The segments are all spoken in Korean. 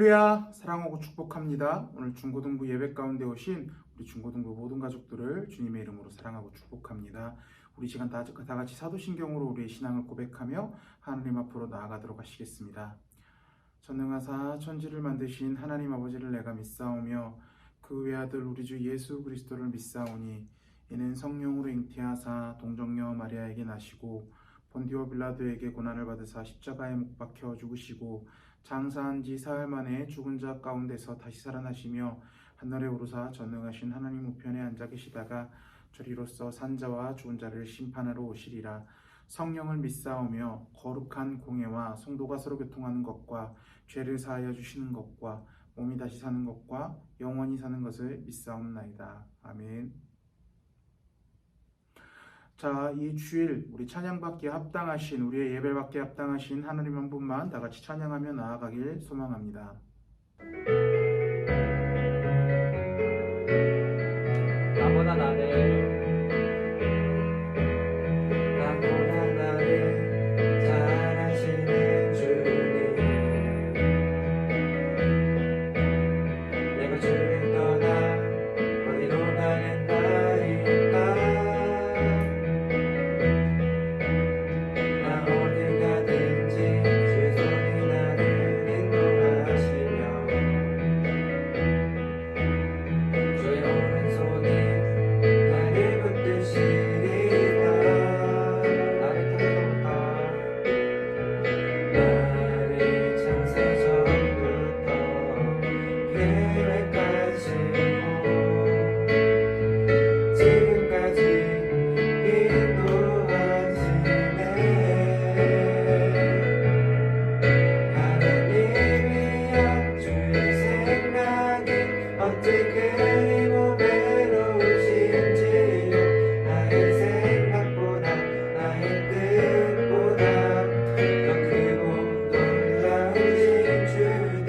할렐루야, 사랑하고 축복합니다. 오늘 중고등부 예배 가운데 오신 우리 중고등부 모든 가족들을 주님의 이름으로 사랑하고 축복합니다. 우리 시간 다 같이 사도신경으로 우리의 신앙을 고백하며 하나님 앞으로 나아가도록 하시겠습니다. 전능하사 천지를 만드신 하나님 아버지를 내가 믿사오며 그 외아들 우리 주 예수 그리스도를 믿사오니 이는 성령으로 잉태하사 동정녀 마리아에게 나시고 본디오 빌라도에게 고난을 받으사 십자가에 못 박혀 죽으시고 장사한 지 사흘 만에 죽은 자 가운데서 다시 살아나시며 하늘에 오르사 전능하신 하나님 우편에 앉아 계시다가 저리로서 산자와 죽은 자를 심판하러 오시리라. 성령을 믿사오며 거룩한 공예와 성도가 서로 교통하는 것과 죄를 사하여 주시는 것과 몸이 다시 사는 것과 영원히 사는 것을 믿사옵나이다. 아멘. 자, 이 주일 우리 찬양받기에 합당하신, 우리의 예배받기에 합당하신 하나님 한 분만 다 같이 찬양하며 나아가길 소망합니다. 나보다 나를 잘 아시는 주님, 내가 주를 떠나 어디로 가겠나이까. 나 어디 가든지 주의 손이 나를 인도하시며 주의 오른손이 나를 붙드시리라. 나를 창세 전부터 계획하시고 지금까지 인도하시네. 하나님이여 주의 생각이 어찌 그리고 외로우신지요. 나의 생각보다 나의 뜻보다 더 크고 놀라우신 주님.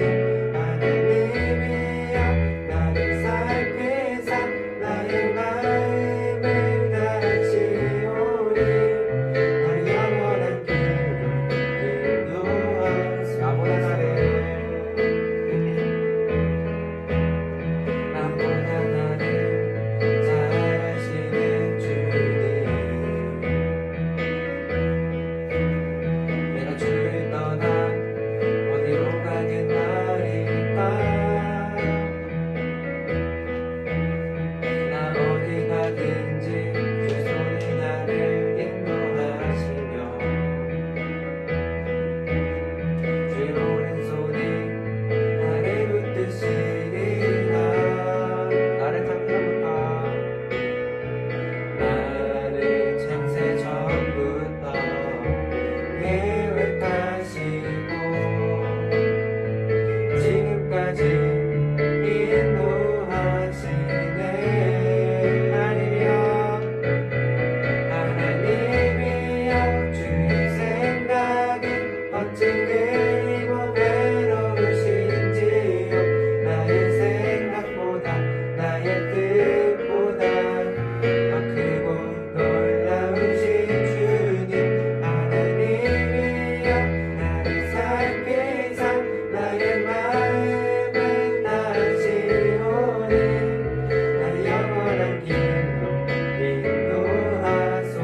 하나님이여 나를 살피사 나의 마음을 다시오니 나를 영원한 길로 인도하소서. 나보다 나를 잘 아시는 주님, 내가 주를 떠나 어디로 가겠나이까. 나 어디 가든지 주의 손이 나를 인도하시며 주의 오른손이 나를 붙드시리라. 나를 창세 전부터 계획하시고 지금까지 인도하시네. 하나님이여 주의 생각이 어찌 그리고 외로우신지요. 나의 생각보다 나의 뜻보다 더 크고 놀라우신 주님. 하나님이여 나를 살피사 나의 마음을 다시오니 나를 영원한 길로 인도하소서.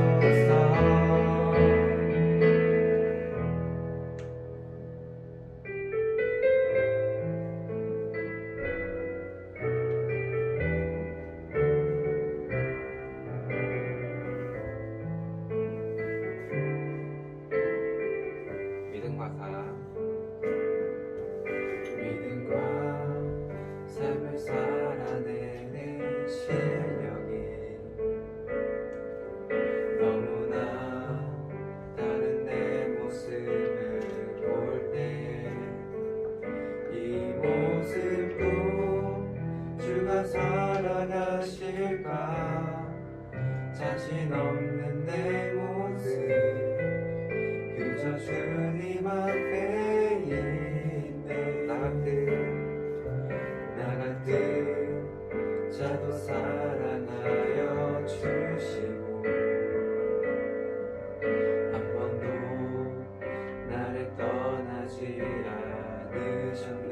믿음과 삶을 살아내는 실력이 너무나 다른 내 모습을 볼 때 이 모습도 주가 살아가실까. 자신 없는 내 모습 그저 주님 앞에 있네. 나 같은 자도 사랑하여 주시고 한 번도 나를 떠나지 않으셨네.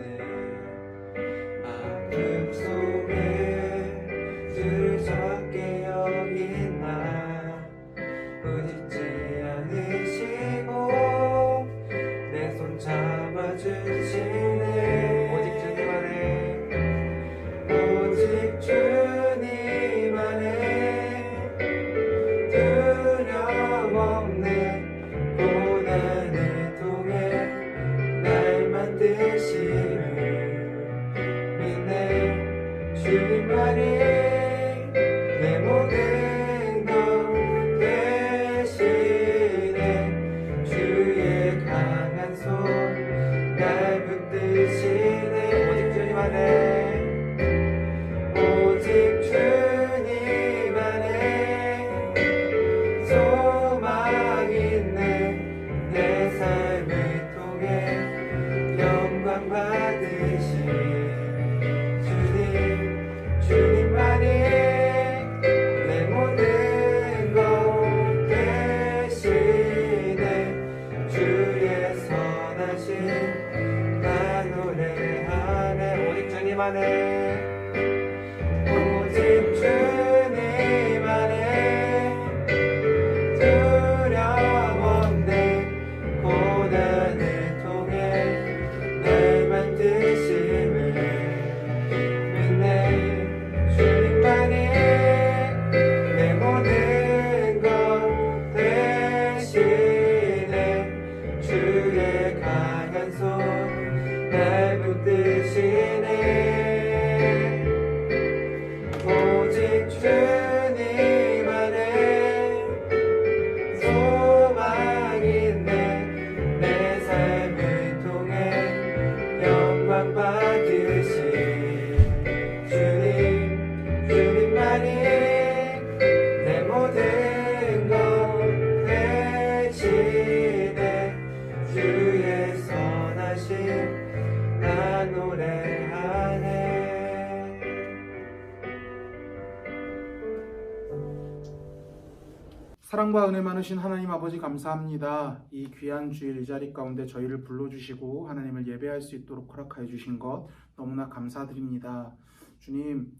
사랑과 은혜 많으신 하나님 아버지 감사합니다. 이 귀한 주일 이 자리 가운데 저희를 불러주시고 하나님을 예배할 수 있도록 허락하여 주신 것 너무나 감사드립니다. 주님,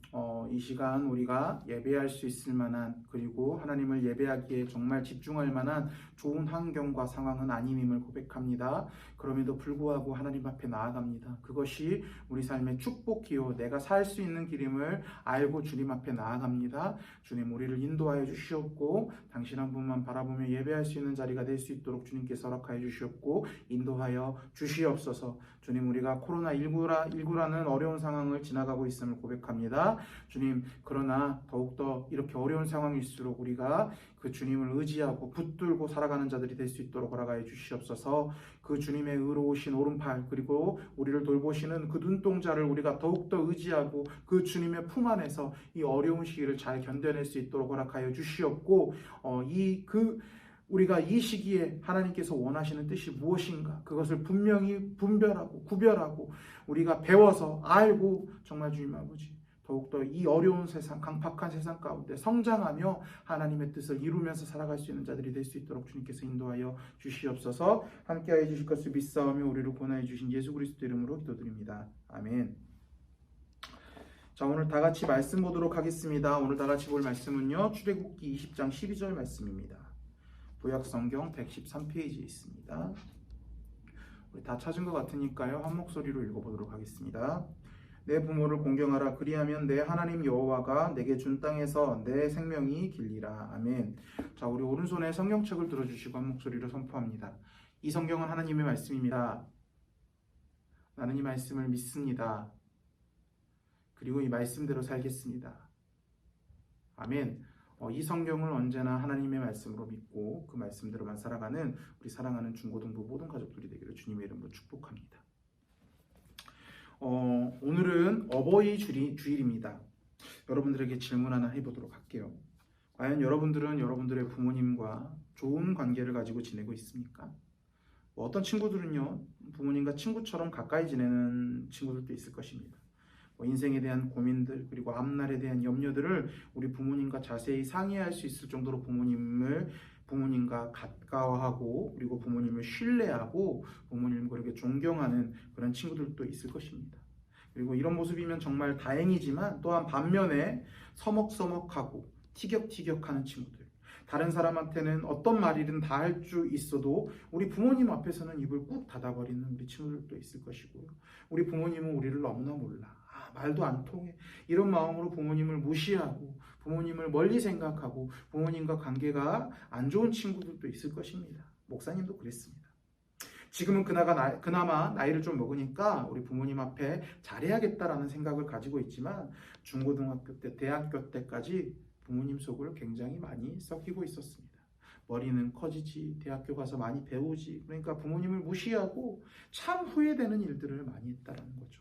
이 시간 우리가 예배할 수 있을 만한, 그리고 하나님을 예배하기에 정말 집중할 만한 좋은 환경과 상황은 아님임을 고백합니다. 그럼에도 불구하고 하나님 앞에 나아갑니다. 그것이 우리 삶의 축복이요 내가 살 수 있는 길임을 알고 주님 앞에 나아갑니다. 주님, 우리를 인도하여 주시옵고 당신 한 분만 바라보며 예배할 수 있는 자리가 될 수 있도록 주님께서 허락하여 주시옵고 인도하여 주시옵소서. 주님, 우리가 코로나19라는 어려운 상황을 지나가고 있음을 고백합니다. 주님, 그러나 더욱더 이렇게 어려운 상황일수록 우리가 그 주님을 의지하고 붙들고 살아가는 자들이 될 수 있도록 허락하여 주시옵소서. 그 주님의 의로우신 오른팔, 그리고 우리를 돌보시는 그 눈동자를 우리가 더욱더 의지하고 그 주님의 품 안에서 이 어려운 시기를 잘 견뎌낼 수 있도록 허락하여 주시옵고, 우리가 이 시기에 하나님께서 원하시는 뜻이 무엇인가, 그것을 분명히 구별하고 우리가 배워서 알고 정말 주님 아버지 더욱더 이 어려운 세상, 강팍한 세상 가운데 성장하며 하나님의 뜻을 이루면서 살아갈 수 있는 자들이 될 수 있도록 주님께서 인도하여 주시옵소서. 함께하여 주실 것을 믿사오며 우리를 권하여 주신 예수 그리스도 이름으로 기도드립니다. 아멘. 자, 오늘 다 같이 말씀 보도록 하겠습니다. 오늘 다 같이 볼 말씀은요, 출애굽기 20장 12절 말씀입니다. 구약 성경 113페이지에 있습니다. 우리 다 찾은 것 같으니까요, 한 목소리로 읽어보도록 하겠습니다. 내 부모를 공경하라. 그리하면 내 하나님 여호와가 내게 준 땅에서 내 생명이 길리라. 아멘. 자, 우리 오른손에 성경책을 들어주시고 한 목소리로 선포합니다. 이 성경은 하나님의 말씀입니다. 나는 이 말씀을 믿습니다. 그리고 이 말씀대로 살겠습니다. 아멘. 이 성경을 언제나 하나님의 말씀으로 믿고 그 말씀대로만 살아가는 우리 사랑하는 중고등부 모든 가족들이 되기를 주님의 이름으로 축복합니다. 오늘은 어버이 주일입니다. 여러분들에게 질문 하나 해보도록 할게요. 과연 여러분들은 여러분들의 부모님과 좋은 관계를 가지고 지내고 있습니까? 어떤 친구들은요, 부모님과 친구처럼 가까이 지내는 친구들도 있을 것입니다. 인생에 대한 고민들, 그리고 앞날에 대한 염려들을 우리 부모님과 자세히 상의할 수 있을 정도로 부모님과 가까워하고, 그리고 부모님을 신뢰하고 부모님과 이렇게 존경하는 그런 친구들도 있을 것입니다. 그리고 이런 모습이면 정말 다행이지만 또한 반면에 서먹서먹하고 티격태격하는 친구들, 다른 사람한테는 어떤 말이든 다 할 수 있어도 우리 부모님 앞에서는 입을 꾹 닫아버리는 우리 친구들도 있을 것이고요. 우리 부모님은 우리를 너무나 몰라, 말도 안 통해, 이런 마음으로 부모님을 무시하고 부모님을 멀리 생각하고 부모님과 관계가 안 좋은 친구들도 있을 것입니다. 목사님도 그랬습니다. 지금은 그나마 나이를 좀 먹으니까 우리 부모님 앞에 잘해야겠다라는 생각을 가지고 있지만, 중고등학교 때, 대학교 때까지 부모님 속을 굉장히 많이 썩히고 있었습니다. 머리는 커지지, 대학교 가서 많이 배우지, 그러니까 부모님을 무시하고 참 후회되는 일들을 많이 했다는 거죠.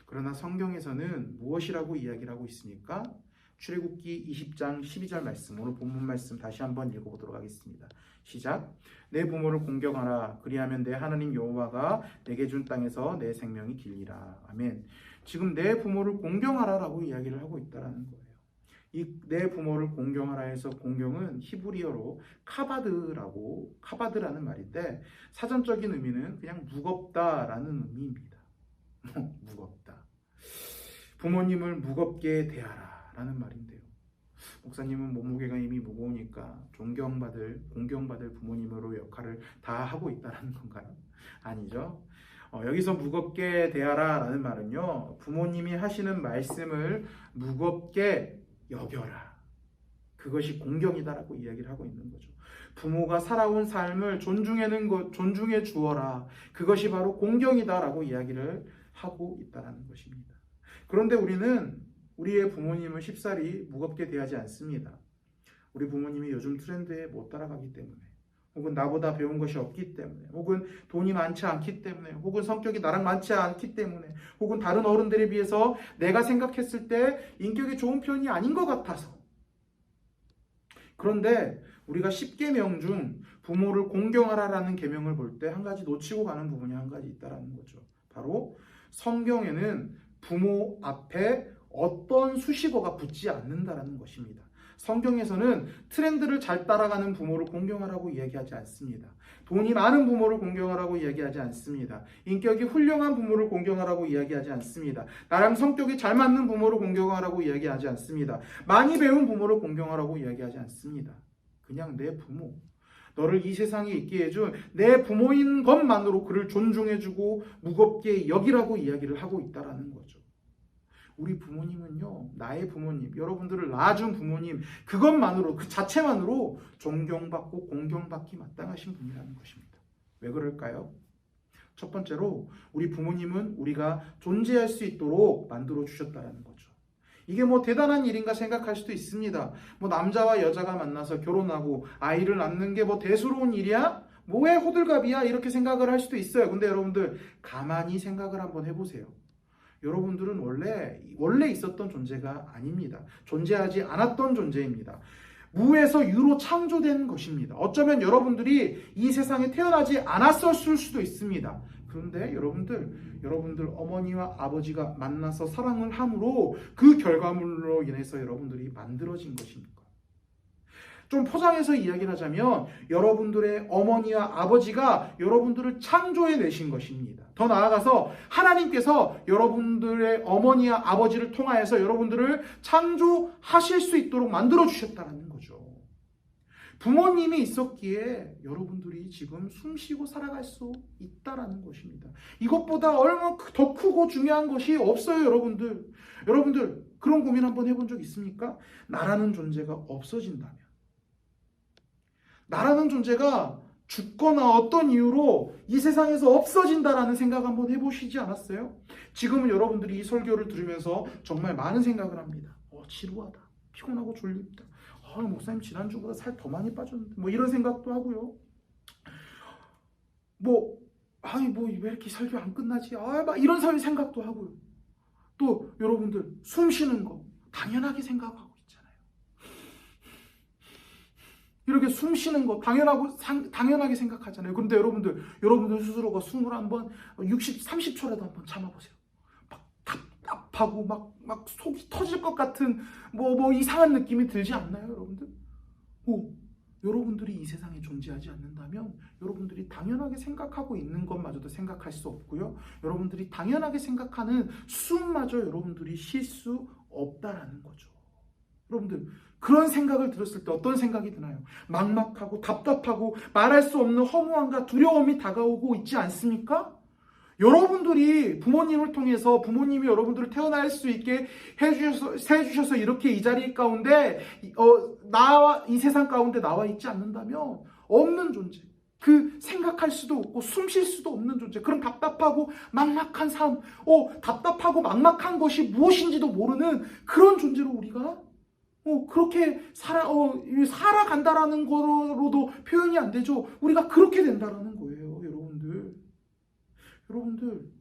그러나 성경에서는 무엇이라고 이야기를 하고 있습니까? 출애굽기 20장 12절 말씀, 오늘 본문 말씀 다시 한번 읽어보도록 하겠습니다. 시작. 내 부모를 공경하라. 그리하면 내 하나님 여호와가 내게 준 땅에서 내 생명이 길리라. 아멘. 지금 내 부모를 공경하라라고 이야기를 하고 있다는 거예요. 이 내 부모를 공경하라 해서, 공경은 히브리어로 카바드라는 말인데, 사전적인 의미는 그냥 무겁다라는 의미입니다. 무겁다. 부모님을 무겁게 대하라 라는 말인데요, 목사님은 몸무게가 이미 무거우니까 공경받을 부모님으로 역할을 다 하고 있다는 건가요? 아니죠. 여기서 무겁게 대하라 라는 말은요, 부모님이 하시는 말씀을 무겁게 여겨라, 그것이 공경이다라고 이야기를 하고 있는 거죠. 부모가 살아온 삶을 존중해 주어라, 그것이 바로 공경이다라고 이야기를 하고 있다는 것입니다. 그런데 우리는 우리의 부모님을 쉽사리 무겁게 대하지 않습니다. 우리 부모님이 요즘 트렌드에 못 따라가기 때문에, 혹은 나보다 배운 것이 없기 때문에, 혹은 돈이 많지 않기 때문에, 혹은 성격이 나랑 맞지 않기 때문에, 혹은 다른 어른들에 비해서 내가 생각했을 때 인격이 좋은 편이 아닌 것 같아서. 그런데 우리가 10계명 중 부모를 공경하라라는 계명을 볼 때 한 가지 놓치고 가는 부분이 한 가지 있다는 거죠. 바로 성경에는 부모 앞에 어떤 수식어가 붙지 않는다라는 것입니다. 성경에서는 트렌드를 잘 따라가는 부모를 공경하라고 이야기하지 않습니다. 돈이 많은 부모를 공경하라고 이야기하지 않습니다. 인격이 훌륭한 부모를 공경하라고 이야기하지 않습니다. 나랑 성격이 잘 맞는 부모를 공경하라고 이야기하지 않습니다. 많이 배운 부모를 공경하라고 이야기하지 않습니다. 그냥 내 부모, 너를 이 세상에 있게 해준 내 부모인 것만으로 그를 존중해주고 무겁게 여기라고 이야기를 하고 있다라는 거죠. 우리 부모님은요, 나의 부모님, 여러분들을 낳아준 부모님, 그것만으로, 그 자체만으로 존경받고 공경받기 마땅하신 분이라는 것입니다. 왜 그럴까요? 첫 번째로 우리 부모님은 우리가 존재할 수 있도록 만들어 주셨다라는 거죠. 이게 뭐 대단한 일인가 생각할 수도 있습니다. 뭐 남자와 여자가 만나서 결혼하고 아이를 낳는 게 뭐 대수로운 일이야? 뭐의 호들갑이야? 이렇게 생각을 할 수도 있어요. 근데 여러분들 가만히 생각을 한번 해보세요. 여러분들은 원래 있었던 존재가 아닙니다. 존재하지 않았던 존재입니다. 무에서 유로 창조된 것입니다. 어쩌면 여러분들이 이 세상에 태어나지 않았었을 수도 있습니다. 그런데 여러분들 어머니와 아버지가 만나서 사랑을 함으로 그 결과물로 인해서 여러분들이 만들어진 것입니다. 좀 포장해서 이야기를 하자면 여러분들의 어머니와 아버지가 여러분들을 창조해내신 것입니다. 더 나아가서 하나님께서 여러분들의 어머니와 아버지를 통하여서 여러분들을 창조하실 수 있도록 만들어주셨다는 거죠. 부모님이 있었기에 여러분들이 지금 숨쉬고 살아갈 수 있다는 것입니다. 이것보다 얼마나 더 크고 중요한 것이 없어요, 여러분들. 여러분들 그런 고민 한번 해본 적 있습니까? 나라는 존재가 없어진다면, 나라는 존재가 죽거나 어떤 이유로 이 세상에서 없어진다라는 생각 한번 해보시지 않았어요? 지금은 여러분들이 이 설교를 들으면서 정말 많은 생각을 합니다. 지루하다, 피곤하고 졸립다, 목사님 지난주보다 살 더 많이 빠졌는데, 뭐 이런 생각도 하고요. 왜 이렇게 설교 안 끝나지? 막 이런 생각도 하고요. 또 여러분들 숨 쉬는 거 당연하게 생각하고 있잖아요. 이렇게 숨 쉬는 거 당연하게 생각하잖아요. 그런데 여러분들 스스로가 숨을 한번 30초라도 한번 참아보세요. 막 답답하고 막 속이 터질 것 같은 뭐 이상한 느낌이 들지 않나요, 여러분들? 여러분들이 이 세상에 존재하지 않는다면 여러분들이 당연하게 생각하고 있는 것마저도 생각할 수 없고요. 여러분들이 당연하게 생각하는 숨마저 여러분들이 쉴 수 없다라는 거죠. 여러분들 그런 생각을 들었을 때 어떤 생각이 드나요? 막막하고 답답하고 말할 수 없는 허무함과 두려움이 다가오고 있지 않습니까? 여러분들이 부모님을 통해서 부모님이 여러분들을 태어날 수 있게 해주셔서 이렇게 이 자리 가운데 이 세상 가운데 나와 있지 않는다면 없는 존재, 그 생각할 수도 없고 숨 쉴 수도 없는 존재, 그런 답답하고 막막한 삶, 답답하고 막막한 것이 무엇인지도 모르는 그런 존재로 우리가 그렇게 살아간다라는 거로도 표현이 안 되죠. 우리가 그렇게 된다라는 거예요, 여러분들.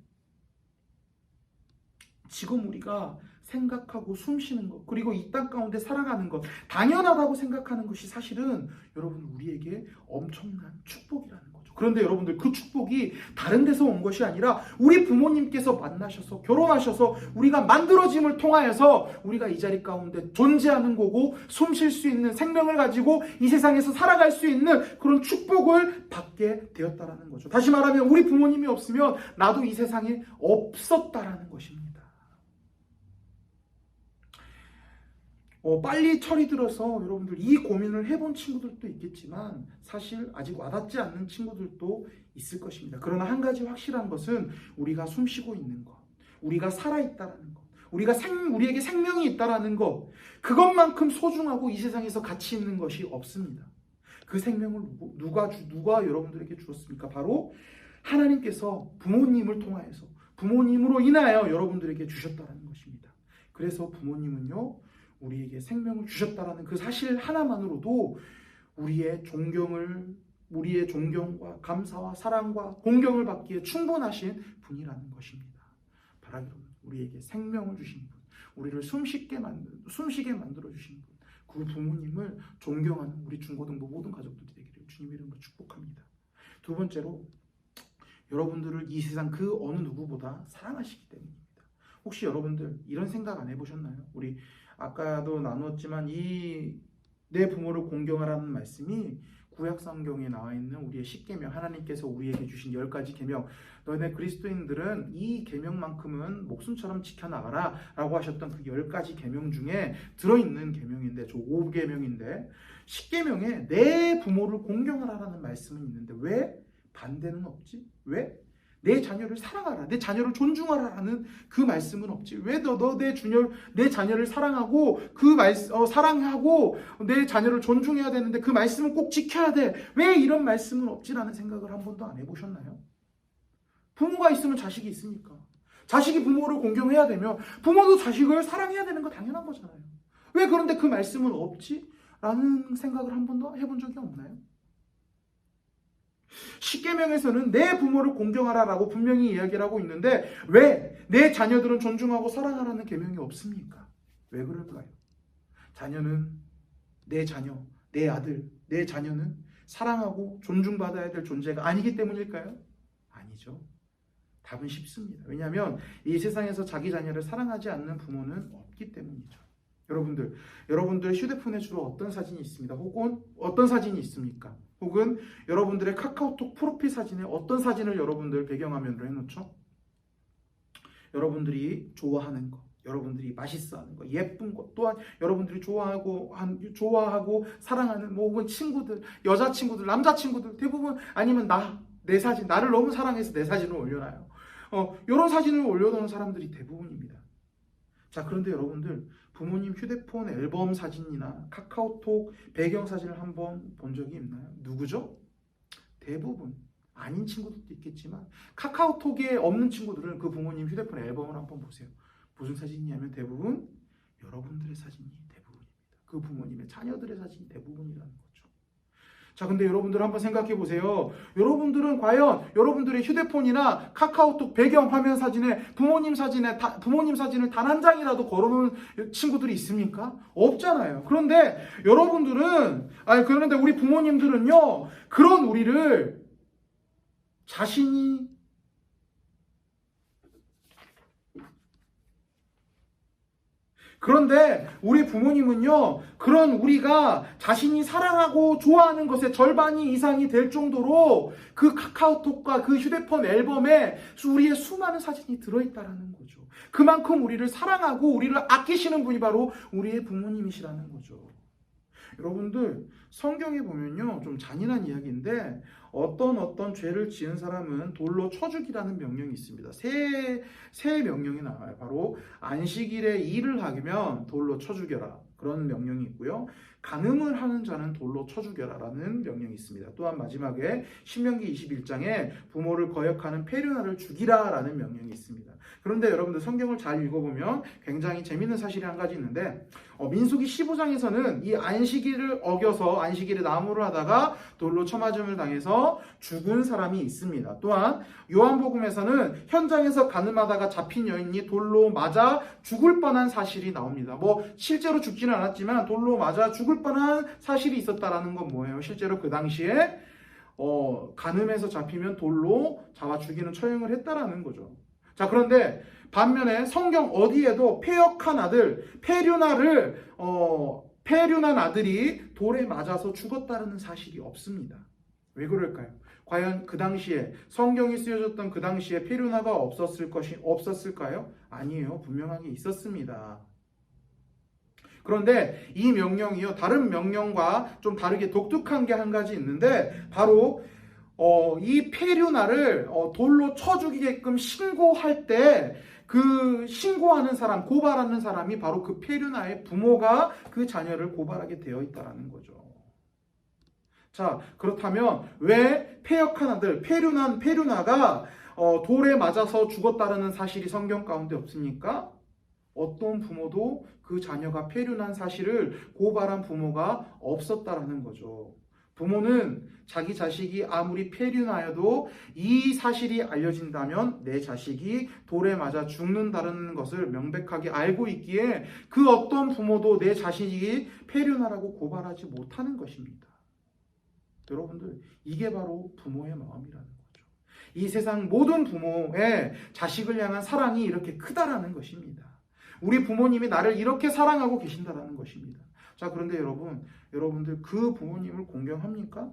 지금 우리가 생각하고 숨 쉬는 것, 그리고 이 땅 가운데 살아가는 것, 당연하다고 생각하는 것이 사실은 여러분 우리에게 엄청난 축복이라는 거죠. 그런데 여러분들 그 축복이 다른 데서 온 것이 아니라 우리 부모님께서 만나셔서 결혼하셔서 우리가 만들어짐을 통하여서 우리가 이 자리 가운데 존재하는 거고, 숨 쉴 수 있는 생명을 가지고 이 세상에서 살아갈 수 있는 그런 축복을 받게 되었다라는 거죠. 다시 말하면 우리 부모님이 없으면 나도 이 세상에 없었다라는 것입니다. 빨리 철이 들어서 여러분들 이 고민을 해본 친구들도 있겠지만 사실 아직 와닿지 않는 친구들도 있을 것입니다. 그러나 한 가지 확실한 것은 우리가 숨쉬고 있는 것, 우리가 살아있다는 것, 우리에게 생명이 있다는 것, 그것만큼 소중하고 이 세상에서 가치 있는 것이 없습니다. 그 생명을 누가 여러분들에게 주었습니까? 바로 하나님께서 부모님을 통하여서, 부모님으로 인하여 여러분들에게 주셨다는 것입니다. 그래서 부모님은요, 우리에게 생명을 주셨다라는 그 사실 하나만으로도 우리의 존경과 감사와 사랑과 공경을 받기에 충분하신 분이라는 것입니다. 바라기로는 우리에게 생명을 주신 분, 우리를 숨쉬게 만들어 주신 분, 그 부모님을 존경하는 우리 중고등부 모든 가족들이 되기를 주님의 이름으로 축복합니다. 두 번째로 여러분들을 이 세상 그 어느 누구보다 사랑하시기 때문입니다. 혹시 여러분들 이런 생각 안 해보셨나요? 우리 아까도 나누었지만 이 내 부모를 공경하라는 말씀이 구약 성경에 나와 있는 우리의 10계명, 하나님께서 우리에게 주신 10가지 계명, 너네 그리스도인들은 이 계명만큼은 목숨처럼 지켜나가라 라고 하셨던 그 10가지 계명 중에 들어있는 계명인데, 저 5계명인데 10계명에 내 부모를 공경하라라는 말씀은 있는데 왜 반대는 없지? 왜? 내 자녀를 사랑하라, 내 자녀를 존중하라라는 그 말씀은 없지. 왜 내 자녀를 사랑하고 사랑하고 내 자녀를 존중해야 되는데 그 말씀은 꼭 지켜야 돼. 왜 이런 말씀은 없지라는 생각을 한 번도 안 해보셨나요? 부모가 있으면 자식이 있으니까. 자식이 부모를 공경해야 되며 부모도 자식을 사랑해야 되는 거 당연한 거잖아요. 왜 그런데 그 말씀은 없지? 라는 생각을 한 번도 해본 적이 없나요? 십계명에서는 내 부모를 공경하라라고 분명히 이야기를 하고 있는데 왜 내 자녀들은 존중하고 사랑하라는 계명이 없습니까? 왜 그럴까요? 내 자녀, 내 아들, 내 자녀는 사랑하고 존중받아야 될 존재가 아니기 때문일까요? 아니죠. 답은 쉽습니다. 왜냐하면 이 세상에서 자기 자녀를 사랑하지 않는 부모는 없기 때문이죠. 여러분들 휴대폰에 주로 어떤 사진이 있습니다. 혹은 어떤 사진이 있습니까? 혹은 여러분들의 카카오톡 프로필 사진에 어떤 사진을 여러분들 배경화면으로 해놓죠? 여러분들이 좋아하는 것, 여러분들이 맛있어하는 것, 예쁜 것, 또한 여러분들이 좋아하고 사랑하는 혹은 친구들, 여자친구들, 남자친구들 대부분 아니면 내 사진, 나를 너무 사랑해서 내 사진을 올려놔요. 이런 사진을 올려놓은 사람들이 대부분입니다. 자, 그런데 여러분들 부모님 휴대폰 앨범 사진이나 카카오톡 배경 사진을 한번 본 적이 있나요? 누구죠? 대부분 아닌 친구들도 있겠지만 카카오톡에 없는 친구들은 그 부모님 휴대폰 앨범을 한번 보세요. 무슨 사진이냐면 대부분 여러분들의 사진이 대부분입니다. 그 부모님의 자녀들의 사진이 대부분이라는 거죠. 자, 근데 여러분들 한번 생각해 보세요. 여러분들은 과연 여러분들의 휴대폰이나 카카오톡 배경 화면 사진에 부모님 사진을 단 한 장이라도 걸어놓은 친구들이 있습니까? 없잖아요. 그런데 우리 부모님들은요, 그런 우리를 그런데 우리 부모님은요, 그런 우리가 자신이 사랑하고 좋아하는 것의 절반이 이상이 될 정도로 그 카카오톡과 그 휴대폰 앨범에 우리의 수많은 사진이 들어있다라는 거죠. 그만큼 우리를 사랑하고 우리를 아끼시는 분이 바로 우리의 부모님이시라는 거죠. 여러분들 성경에 보면요, 좀 잔인한 이야기인데 어떤 죄를 지은 사람은 돌로 쳐 죽이라는 명령이 있습니다. 세 명령이 나와요. 바로 안식일에 일을 하면 돌로 쳐 죽여라, 그런 명령이 있고요. 간음을 하는 자는 돌로 쳐 죽여라라는 명령이 있습니다. 또한 마지막에 신명기 21장에 부모를 거역하는 페류나를 죽이라라는 명령이 있습니다. 그런데 여러분들 성경을 잘 읽어보면 굉장히 재밌는 사실이 한 가지 있는데, 민수기 15장에서는 이 안식일을 어겨서 안식일에 나무를 하다가 돌로 쳐맞음을 당해서 죽은 사람이 있습니다. 또한 요한복음에서는 현장에서 간음하다가 잡힌 여인이 돌로 맞아 죽을 뻔한 사실이 나옵니다. 실제로 죽지는 않았지만 돌로 맞아 죽을 뻔한 사실이 있었다라는 건 뭐예요? 실제로 그 당시에 간음해서 잡히면 돌로 잡아 죽이는 처형을 했다라는 거죠. 자, 그런데 반면에 성경 어디에도 패역한 아들, 페륜한 아들이 돌에 맞아서 죽었다는 사실이 없습니다. 왜 그럴까요? 과연 그 당시에 성경이 쓰여졌던 그 당시에 페륜나가 없었을까요? 아니에요. 분명하게 있었습니다. 그런데 이 명령이요, 다른 명령과 좀 다르게 독특한 게 한 가지 있는데, 바로 이 페륜나를 돌로 쳐 죽이게끔 신고할 때 그 신고하는 사람, 고발하는 사람이 바로 그 페륜나의 부모가 그 자녀를 고발하게 되어 있다는 거죠. 자, 그렇다면 왜 패역한 아들, 페륜나가 돌에 맞아서 죽었다는 사실이 성경 가운데 없습니까? 어떤 부모도 그 자녀가 페륜한 사실을 고발한 부모가 없었다라는 거죠. 부모는 자기 자식이 아무리 페륜하여도 이 사실이 알려진다면 내 자식이 돌에 맞아 죽는다는 것을 명백하게 알고 있기에 그 어떤 부모도 내 자식이 페륜하라고 고발하지 못하는 것입니다. 여러분들, 이게 바로 부모의 마음이라는 거죠. 이 세상 모든 부모의 자식을 향한 사랑이 이렇게 크다라는 것입니다. 우리 부모님이 나를 이렇게 사랑하고 계신다라는 것입니다. 자, 그런데 여러분들 그 부모님을 공경합니까?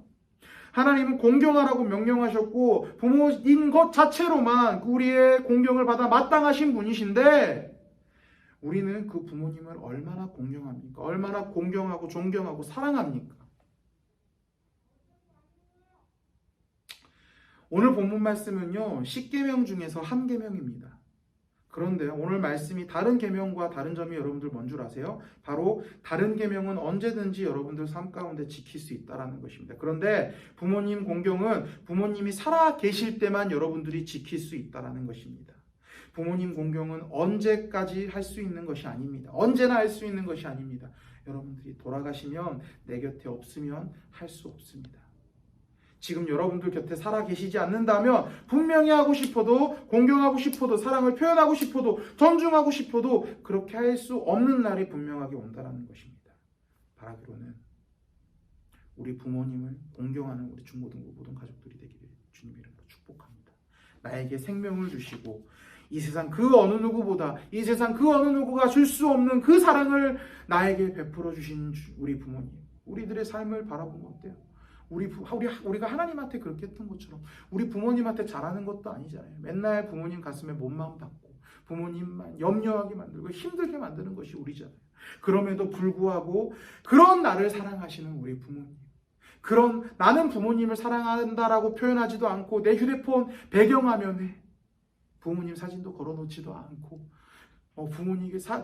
하나님은 공경하라고 명령하셨고 부모인 것 자체로만 우리의 공경을 받아 마땅하신 분이신데 우리는 그 부모님을 얼마나 공경합니까? 얼마나 공경하고 존경하고 사랑합니까? 오늘 본문 말씀은요, 10계명 중에서 한 계명입니다. 그런데 오늘 말씀이 다른 계명과 다른 점이 여러분들 뭔 줄 아세요? 바로 다른 계명은 언제든지 여러분들 삶 가운데 지킬 수 있다는 것입니다. 그런데 부모님 공경은 부모님이 살아 계실 때만 여러분들이 지킬 수 있다는 것입니다. 부모님 공경은 언제까지 할 수 있는 것이 아닙니다. 언제나 할 수 있는 것이 아닙니다. 여러분들이 돌아가시면 내 곁에 없으면 할 수 없습니다. 지금 여러분들 곁에 살아 계시지 않는다면 분명히 하고 싶어도 공경하고 싶어도 사랑을 표현하고 싶어도 존중하고 싶어도 그렇게 할 수 없는 날이 분명하게 온다는 것입니다. 바라기로는 우리 부모님을 공경하는 우리 중고등부 모든 가족들이 되기를 주님 이름으로 축복합니다. 나에게 생명을 주시고 이 세상 그 어느 누구보다 이 세상 그 어느 누구가 줄 수 없는 그 사랑을 나에게 베풀어 주신 우리 부모님, 우리들의 삶을 바라보면 어때요? 우리가 하나님한테 그렇게 했던 것처럼 우리 부모님한테 잘하는 것도 아니잖아요. 맨날 부모님 가슴에 못마음 닫고 부모님만 염려하게 만들고 힘들게 만드는 것이 우리잖아요. 그럼에도 불구하고 그런 나를 사랑하시는 우리 부모님, 그런 나는 부모님을 사랑한다라고 표현하지도 않고 내 휴대폰 배경화면에 부모님 사진도 걸어놓지도 않고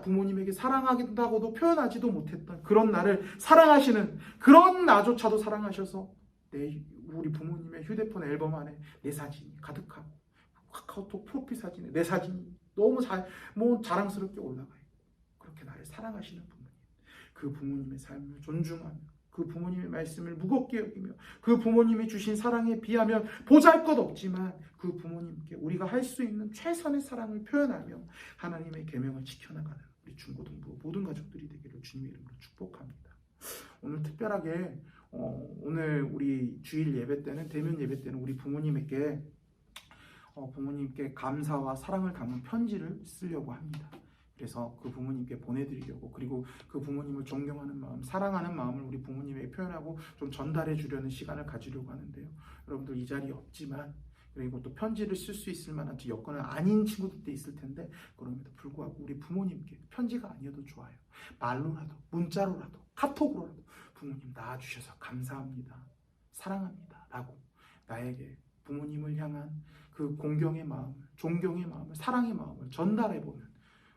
부모님에게 사랑한다고도 표현하지도 못했던 그런 나를 사랑하시는 그런 나조차도 사랑하셔서 우리 부모님의 휴대폰 앨범 안에 내 사진이 가득하고 카카오톡 프로필 사진에 내 사진이 너무 자랑스럽게 올라가요. 그렇게 나를 사랑하시는 부모님, 그 부모님의 삶을 존중하며 그 부모님의 말씀을 무겁게 여기며 그 부모님이 주신 사랑에 비하면 보잘것없지만 그 부모님께 우리가 할 수 있는 최선의 사랑을 표현하며 하나님의 계명을 지켜나가는 우리 중고등부 모든 가족들이 되기를 주님의 이름으로 축복합니다. 오늘 특별하게 오늘 우리 주일 예배 때는 대면 예배 때는 우리 부모님께 감사와 사랑을 담은 편지를 쓰려고 합니다. 그래서 그 부모님께 보내드리려고, 그리고 그 부모님을 존경하는 마음, 사랑하는 마음을 우리 부모님에게 표현하고 좀 전달해 주려는 시간을 가지려고 하는데요. 여러분들 이 자리에 없지만, 그리고 또 편지를 쓸 수 있을 만한 여건은 아닌 친구들도 있을 텐데, 그럼에도 불구하고 우리 부모님께 편지가 아니어도 좋아요. 말로라도, 문자로라도, 카톡으로라도 부모님 낳아주셔서 감사합니다, 사랑합니다 라고 나에게 부모님을 향한 그 공경의 마음을, 존경의 마음을, 사랑의 마음을 전달해보는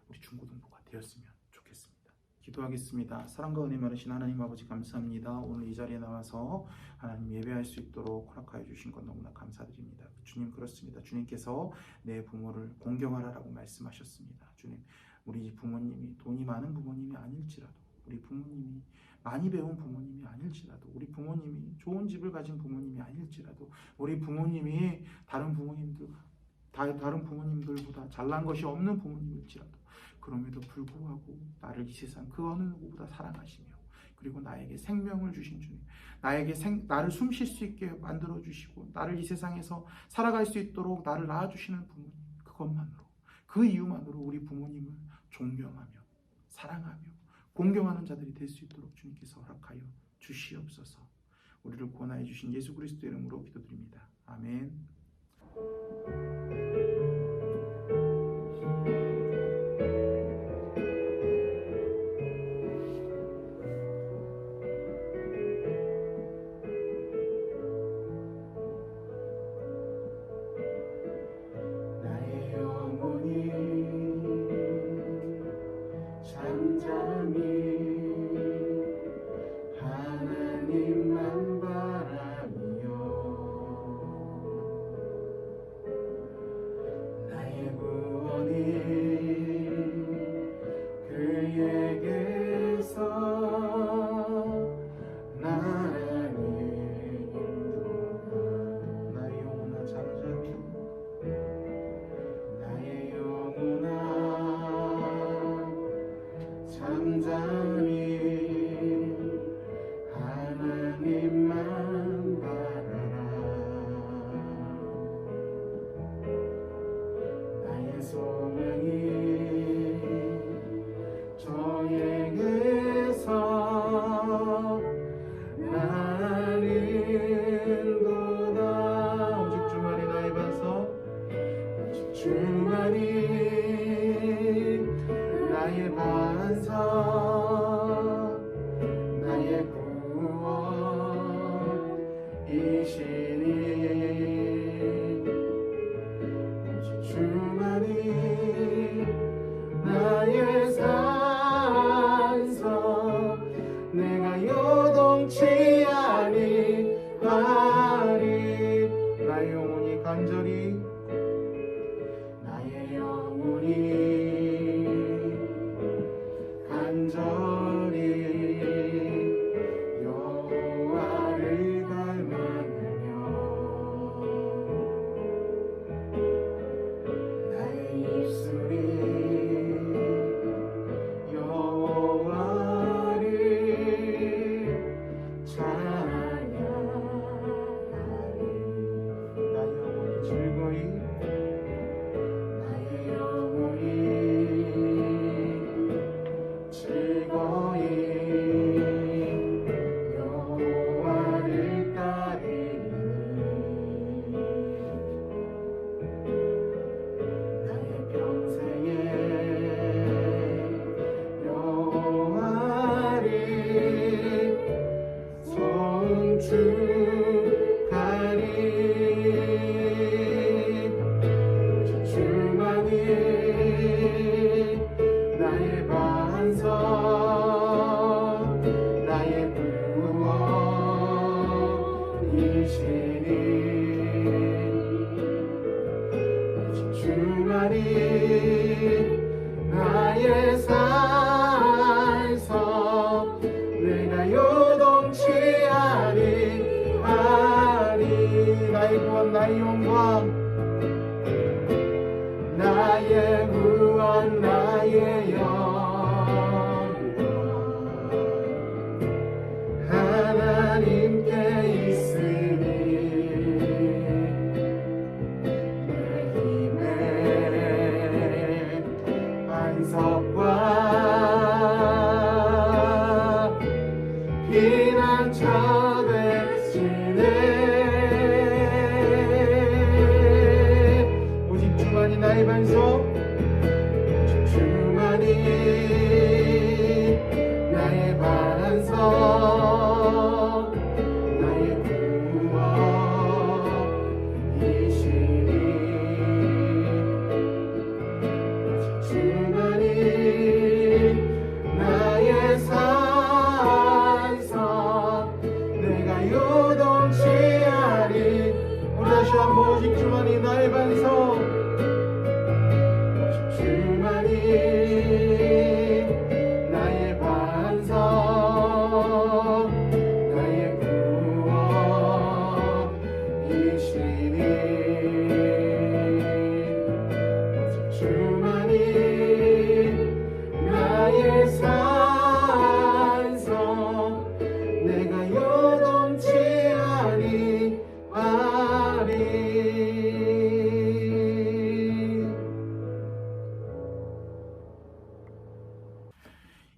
우리 중고등부가 되었으면 좋겠습니다. 기도하겠습니다. 사랑과 은혜 많으신 하나님 아버지 감사합니다. 오늘 이 자리에 나와서 하나님 예배할 수 있도록 허락하여 주신 것 너무나 감사드립니다. 주님, 그렇습니다. 주님께서 내 부모를 공경하라라고 말씀하셨습니다. 주님, 우리 부모님이 돈이 많은 부모님이 아닐지라도, 우리 부모님이 많이 배운 부모님이 아닐지라도, 우리 부모님이 좋은 집을 가진 부모님이 아닐지라도, 우리 부모님이 다른 부모님들보다 잘난 것이 없는 부모님일지라도, 그럼에도 불구하고 나를 이 세상 그 어느 누구보다 사랑하시며, 그리고 나에게 생명을 주신 주님, 나를 숨 쉴 수 있게 만들어 주시고 나를 이 세상에서 살아갈 수 있도록 나를 낳아주시는 부모님, 그것만으로, 그 이유만으로 우리 부모님을 존경하며 사랑하며 공경하는 자들이 될 수 있도록 주님께서 허락하여 주시옵소서. 우리를 구원하여 주신 예수 그리스도의 이름으로 기도드립니다. 아멘. 나의 영혼이 잠잠히 하나님만 바라며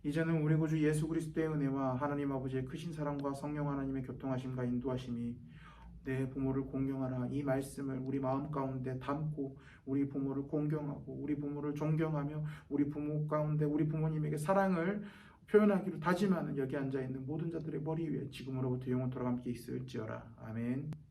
이제는 우리 구주 예수 그리스도의 은혜와 하나님 아버지의 크신 사랑과 성령 하나님의 교통하심과 인도하심이 내 부모를 공경하라 이 말씀을 우리 마음 가운데 담고 우리 부모를 공경하고 우리 부모를 존경하며 우리 부모 가운데 우리 부모님에게 사랑을 표현하기로 다짐하는 여기 앉아있는 모든 자들의 머리 위에 지금으로부터 영원토록 함께 있을지어라. 아멘.